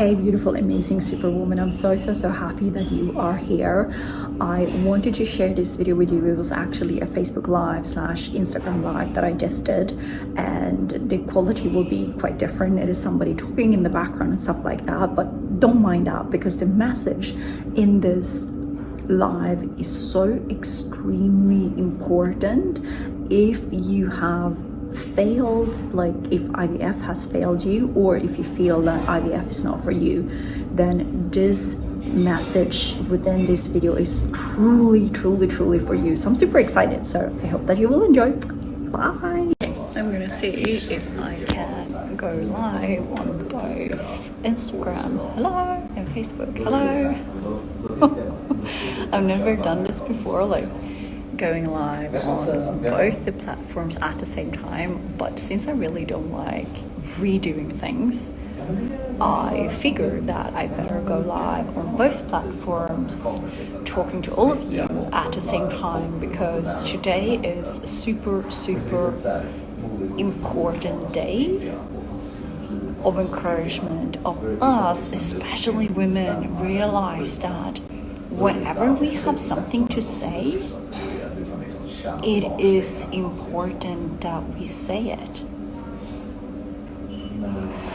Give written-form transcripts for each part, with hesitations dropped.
Hey beautiful, amazing superwoman, I'm so happy that you are here. I wanted to share this video with you. It was actually a Facebook Live / Instagram Live that I just did, and the quality will be quite different. It is somebody talking in the background and stuff like that, but don't mind that, because the message in this live is so extremely important. If you have failed, like if IVF has failed you, or if you feel that IVF is not for you, then this message within this video is truly for you. So I'm super excited, so I hope that you will enjoy. Bye. I'm gonna see if I can go live on both Instagram, hello, and Facebook, hello. I've never done this before, like going live on both the platforms at the same time, but since I really don't like redoing things, I figured that I better go live on both platforms talking to all of you at the same time, because today is a super important day of encouragement of us, especially women, realize that whenever we have something to say, it is important that we say it.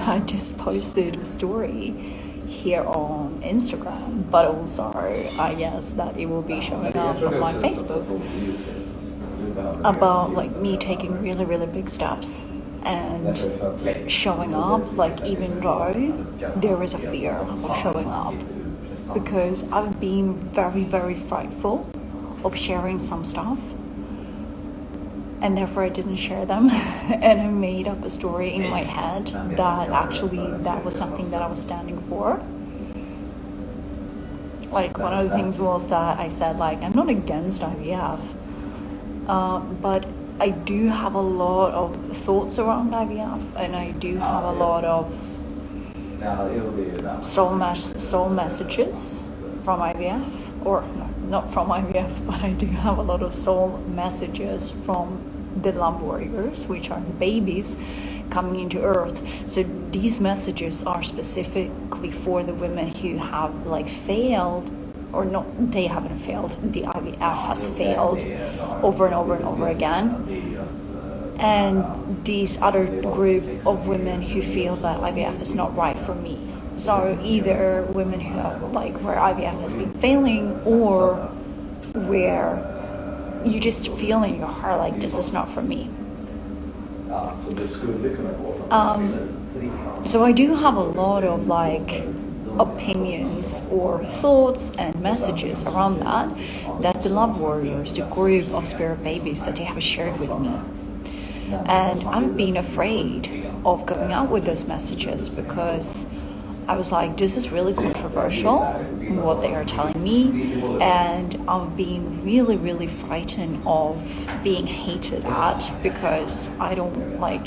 I just posted a story here on Instagram, but also I guess that it will be showing up on my Facebook about like me taking really big steps and showing up, like even though there is a fear of showing up, because I've been very frightful of sharing some stuff, and therefore I didn't share them. And I made up a story in my head that actually that was something that I was standing for. Like one of the things was that I said, like, I'm not against IVF, but I do have a lot of thoughts around IVF, and I do have a lot of soul messages from IVF, or no, not from IVF, but I do have a lot of soul messages from the love warriors, which are the babies coming into earth. So these messages are specifically for the women who have like failed, or not, they haven't failed, the IVF has failed over and over again. And these other group of women who feel that IVF is not right for me. So either women who have, like, where IVF has been failing, or where you just feel in your heart like this is not for me. So I do have a lot of like opinions or thoughts and messages around that the love warriors, the group of spirit babies, that they have shared with me. And I've been afraid of going out with those messages, because I was like, this is really controversial, what they are telling me, and I've been really frightened of being hated at, because I don't want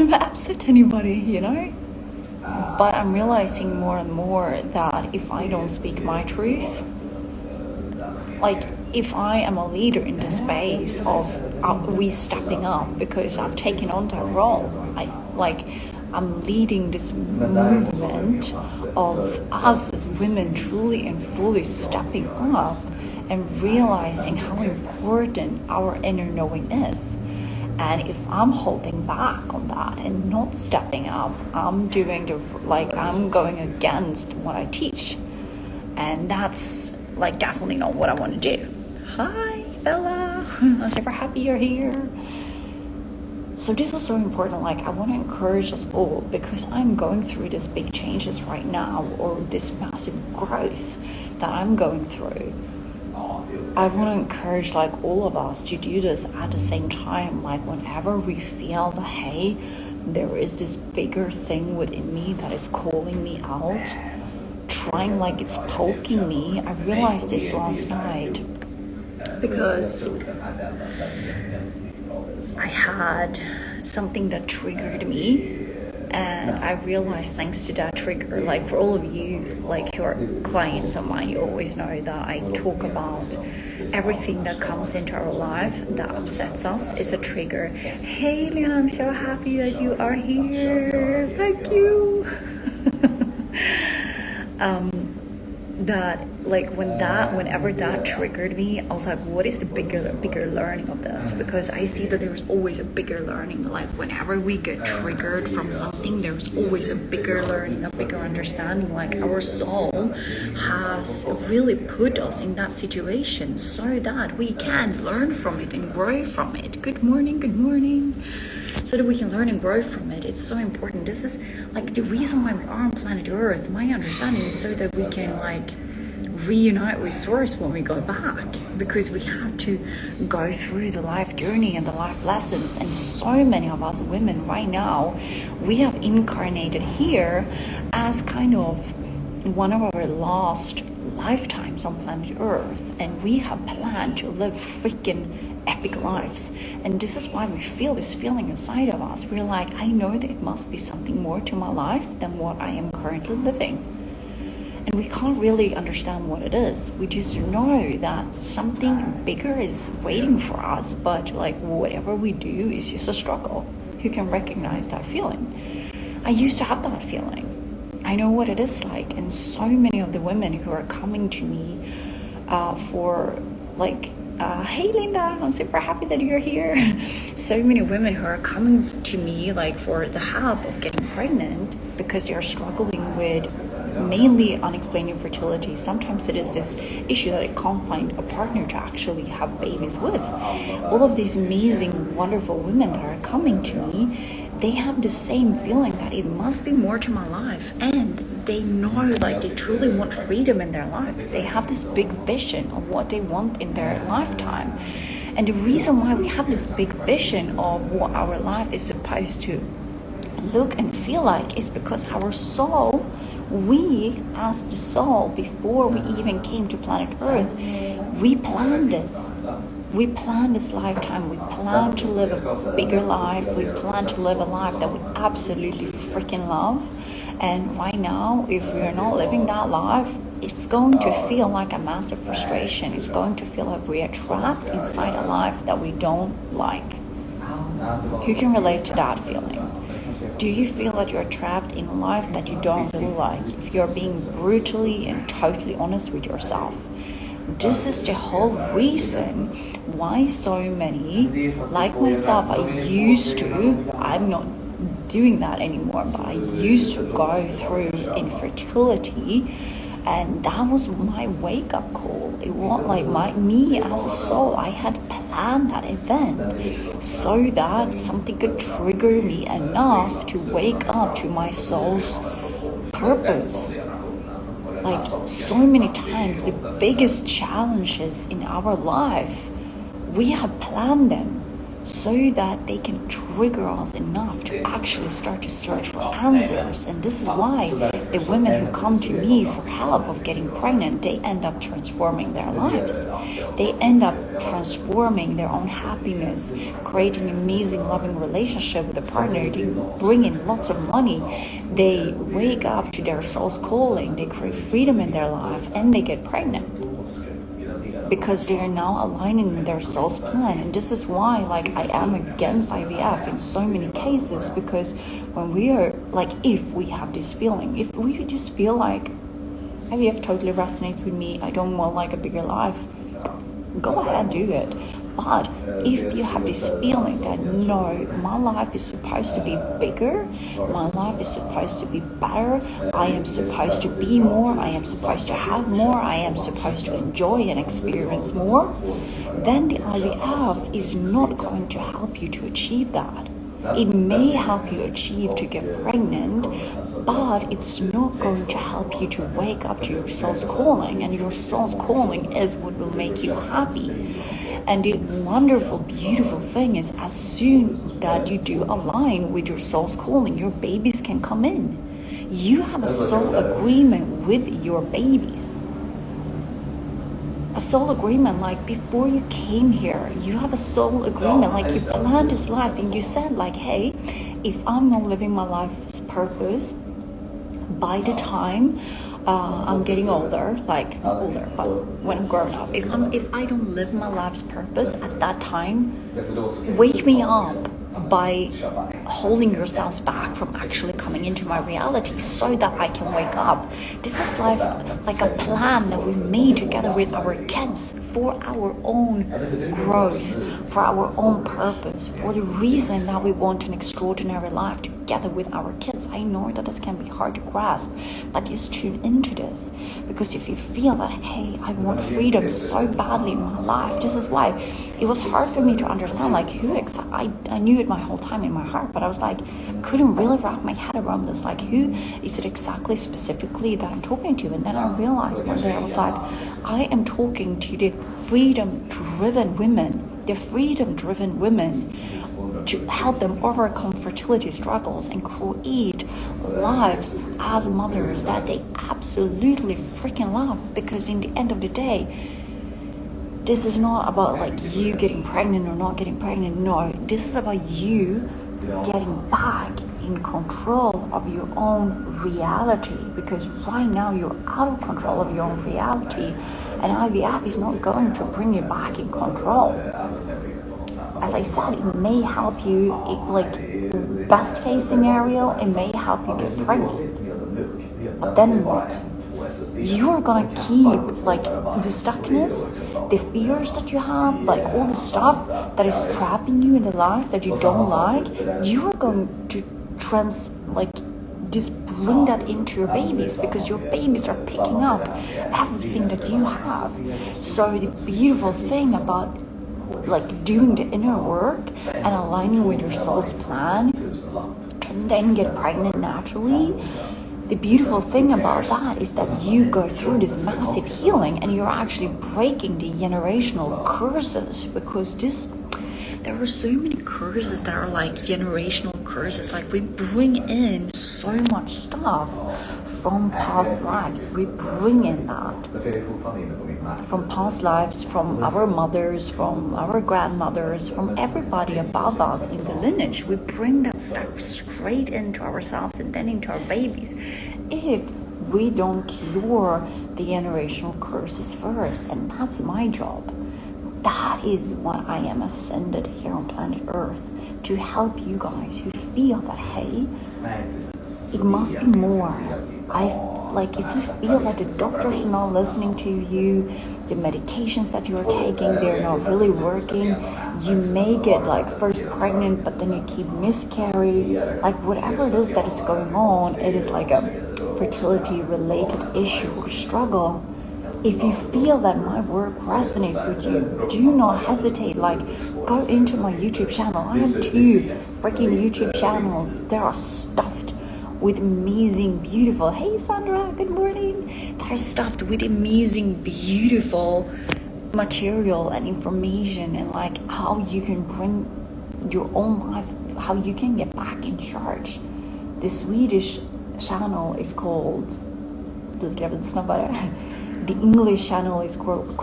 to upset anybody, you know? But I'm realizing more and more that if I don't speak my truth, like if I am a leader in the space of we stepping up, because I've taken on that role, I'm leading this movement of us as women truly and fully stepping up and realizing how important our inner knowing is. And if I'm holding back on that and not stepping up, I'm going against what I teach. And that's like definitely not what I want to do. Hi, Bella. I'm super happy you're here. So this is so important. Like, I want to encourage us all, because I'm going through these big changes right now, or this massive growth that I'm going through. I want to encourage like all of us to do this at the same time. Like whenever we feel that, hey, there is this bigger thing within me that is calling me out, trying, like it's poking me. I realized this last night, because I had something that triggered me, And I realized thanks to that trigger, like for all of you, like who are clients of mine, you always know that I talk about everything that comes into our life that upsets us is a trigger. Haley, I'm so happy that you are here. Thank you. That like whenever that triggered me, I was like, what is the bigger learning of this? Because I see that there's always a bigger learning. Like whenever we get triggered from something, there's always a bigger learning, a bigger understanding. Like our soul has really put us in that situation so that we can learn from it and grow from it. Good morning, good morning. So that we can learn and grow from it. It's so important. This is like the reason why we are on planet Earth. My understanding is so that we can like reunite with Source when we go back, because we have to go through the life journey and the life lessons. And so many of us women right now, we have incarnated here as kind of one of our last lifetimes on planet Earth, and we have planned to live freaking epic lives. And this is why we feel this feeling inside of us. We're like, I know that it must be something more to my life than what I am currently living. And we can't really understand what it is. We just know that something bigger is waiting for us, but like whatever we do is just a struggle. Who can recognize that feeling? I used to have that feeling. I know what it is like. And so many of the women who are coming to me for like, hey Linda, I'm super happy that you're here. So many women who are coming to me like for the help of getting pregnant because they are struggling with mainly unexplained infertility. Sometimes it is this issue that they can't find a partner to actually have babies with. All of these amazing, wonderful women that are coming to me, they have the same feeling that it must be more to my life, and they know like they truly want freedom in their lives. They have this big vision of what they want in their lifetime. And the reason why we have this big vision of what our life is supposed to look and feel like is because our soul, we as the soul, before we even came to planet Earth, we planned this. We plan this lifetime. We plan to live a bigger life. We plan to live a life that we absolutely freaking love. And right now, if we are not living that life, it's going to feel like a massive frustration. It's going to feel like we are trapped inside a life that we don't like. Who can relate to that feeling? Do you feel that you're trapped in a life that you don't really like? If you're being brutally and totally honest with yourself. This is the whole reason why so many, like myself, I'm not doing that anymore, but I used to go through infertility, and that was my wake-up call. It was like me as a soul, I had planned that event so that something could trigger me enough to wake up to my soul's purpose. Like so many times, the biggest challenges in our life, we have planned them so that they can trigger us enough to actually start to search for answers. And this is why the women who come to me for help of getting pregnant, they end up transforming their lives. They end up transforming their own happiness, creating an amazing loving relationship with a partner. They bring in lots of money. They wake up to their soul's calling. They create freedom in their life, and they get pregnant. Because they are now aligning with their soul's plan. And this is why like I am against IVF in so many cases, because when we are like, if we have this feeling, if we just feel like IVF totally resonates with me, I don't want like a bigger life, go ahead, do it. But if you have this feeling that no, my life is supposed to be bigger, my life is supposed to be better, I am supposed to be more, I am supposed to have more, I am supposed to enjoy and experience more, then the IVF is not going to help you to achieve that. It may help you achieve to get pregnant, but it's not going to help you to wake up to your soul's calling. And your soul's calling is what will make you happy. And the wonderful, beautiful thing is, as soon that you do align with your soul's calling, your babies can come in. You have a soul agreement with your babies. A soul agreement, like before you came here, you have a soul agreement, like you planned this life and you said like, hey, if I'm not living my life's purpose by the time I'm getting older, but when I'm growing up, if I don't live my life's purpose at that time, wake me up by holding yourselves back from actually coming into my reality so that I can wake up. This is like a plan that we made together with our kids for our own growth, for our own purpose, for the reason that we want an extraordinary life together with our kids. I know that this can be hard to grasp, but just tune into this, because if you feel that, hey, I want freedom so badly in my life, this is why it was hard for me to understand, like, I knew it my whole time in my heart, but I was like, couldn't really wrap my head around this, like, who is it exactly specifically that I'm talking to? And then I realized one day, I was like, I am talking to the freedom-driven women to help them overcome fertility struggles and create lives as mothers that they absolutely freaking love. Because in the end of the day, this is not about like you getting pregnant or not getting pregnant. No, this is about you getting back in control of your own reality, because right now you're out of control of your own reality, and IVF is not going to bring you back in control. As I said, it may help you, like best case scenario, it may help you get pregnant. But then what? You're gonna keep like the stuckness, the fears that you have, like all the stuff that is trapping you in the life that you don't like. You are going to just bring that into your babies, because your babies are picking up everything that you have. So the beautiful thing about like doing the inner work and aligning with your soul's plan and then get pregnant naturally, the beautiful thing about that is that you go through this massive healing and you're actually breaking the generational curses, because there are so many curses that are like generational curses. Like we bring in so much stuff from past lives. We bring in that from past lives, from our mothers, from our grandmothers, from everybody above us in the lineage. We bring that stuff straight into ourselves and then into our babies if we don't cure the generational curses first. And that's my job. That is what I am ascended here on planet Earth, to help you guys who feel that, hey, it must be more. If you feel that the doctors are not listening to you, the medications that you're taking, they're not really working, you may get like first pregnant, but then you keep miscarry, like whatever it is that is going on, it is like a fertility related issue or struggle. If you feel that my work resonates with you, do not hesitate. Like, go into my YouTube channel. I have 2 freaking YouTube channels. They are stuffed with amazing, beautiful. Hey, Sandra, good morning. They're stuffed with amazing, beautiful material and information, and like how you can bring your own life, how you can get back in charge. The Swedish channel is called. The English channel is called